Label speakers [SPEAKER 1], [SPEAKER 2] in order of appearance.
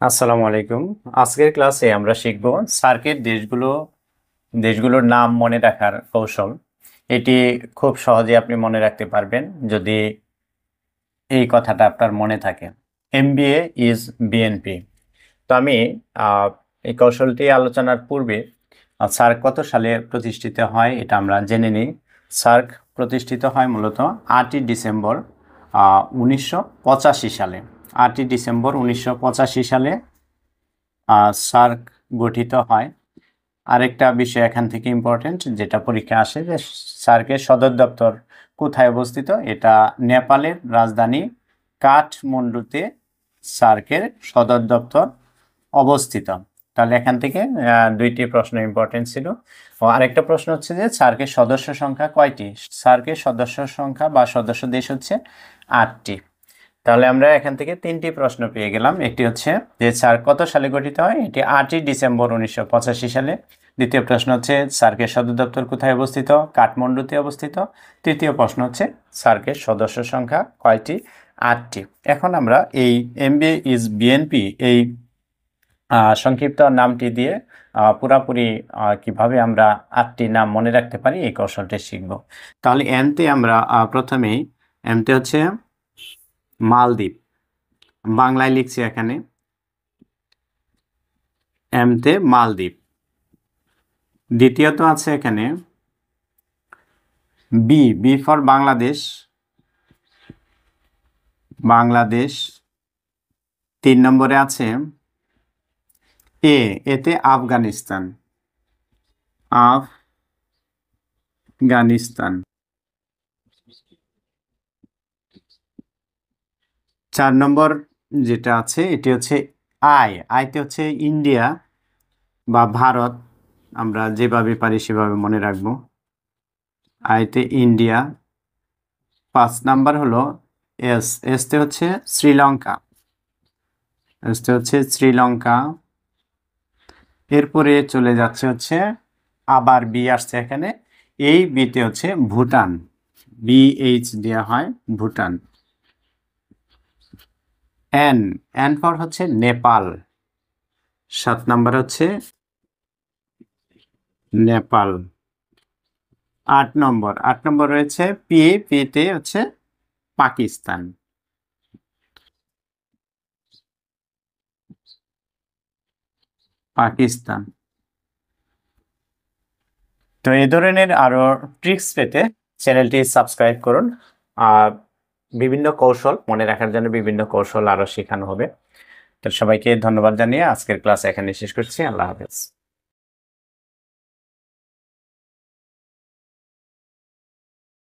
[SPEAKER 1] আসসালামু আলাইকুম। আজকের ক্লাসে আমরা শিখব সার্কের দেশগুলোর নাম মনে রাখার কৌশল। এটি খুব সহজে আপনি মনে রাখতে পারবেন যদি এই কথাটা আপনার মনে থাকে। MBA is BNP. তো আমি এই কৌশলটি আলোচনার পূর্বে সার্ক কত সালে প্রতিষ্ঠিত হয় এটা আমরা জেনে নিই। সার্ক প্রতিষ্ঠিত হয় মূলত 8ই ডিসেম্বর 1985 সালে। 8ই ডিসেম্বর 1985 সালে সার্ক গঠিত হয়। আরেকটা বিষয় এখান থেকে ইম্পর্টেন্ট যেটা পরীক্ষা আসে যে সার্কের সদর দপ্তর কোথায় অবস্থিত, এটা নেপালের রাজধানী কাঠমান্ডুতে সার্কের সদর দপ্তর অবস্থিত। তাহলে এখান থেকে দুইটি প্রশ্ন ইম্পর্টেন্ট ছিল। ও আরেকটা প্রশ্ন হচ্ছে যে সার্কের সদস্য সংখ্যা কয়টি? সার্কের সদস্য সংখ্যা বা সদস্য দেশ হচ্ছে 8টি। তাহলে আমরা এখান থেকে 3টি প্রশ্ন পেয়ে গেলাম। একটি হচ্ছে যে সার্ক কত সালে গঠিত হয়, এটি 8ই ডিসেম্বর 1985 সালে। দ্বিতীয় প্রশ্ন হচ্ছে সার্কের সদর দপ্তর কোথায় অবস্থিত? কাঠমান্ডুতে অবস্থিত। তৃতীয় প্রশ্ন হচ্ছে সার্কের সদস্য সংখ্যা কয়টি? 8টি। এখন আমরা এই এমবিএ ইজ বিএনপি এই সংক্ষিপ্ত নামটি দিয়ে পুরাপুরি কিভাবে আমরা 8টি নাম মনে রাখতে পারি এই কৌশলটি শিখব। তাহলে এমতে আমরা প্রথমেই এমতে হচ্ছে মালদ্বীপ, বাংলায় লিখছি এখানে এমতে মালদ্বীপ। দ্বিতীয়ত আছে এখানে B, B for Bangladesh, Bangladesh. 3 নম্বরে আছে এ, এতে আফগানিস্তান, আফগানিস্তান। 4 নম্বর যেটা আছে এটি হচ্ছে আই, আইতে হচ্ছে ইন্ডিয়া বা ভারত, আমরা যেভাবে পারি সেভাবে মনে রাখবো। আইতে ইন্ডিয়া। 5 নাম্বার হলো এস, এসতে হচ্ছে শ্রীলঙ্কা, এসতে হচ্ছে শ্রীলঙ্কা। এরপরে চলে যাচ্ছে হচ্ছে আবার বি আসছে এখানে, এই বিতে হচ্ছে ভুটান, বিএইচ দেওয়া হয় ভুটান। এন, এন ফর হচ্ছে নেপাল। 7 নাম্বার হচ্ছে নেপাল। 8 নম্বর, 8 নম্বর রয়েছে পি, পিতে হচ্ছে পাকিস্তান। পাকিস্তান। তো এই ধরনের আরো ট্রিক্স পেতে চ্যানেলটি সাবস্ক্রাইব করুন। আর বিভিন্ন কৌশল মনে রাখার জন্য বিভিন্ন কৌশল আরো শেখানো হবে। তো সবাইকে ধন্যবাদ জানিয়ে আজকের ক্লাস এখানে শেষ করছি। আল্লাহ হাফেজ।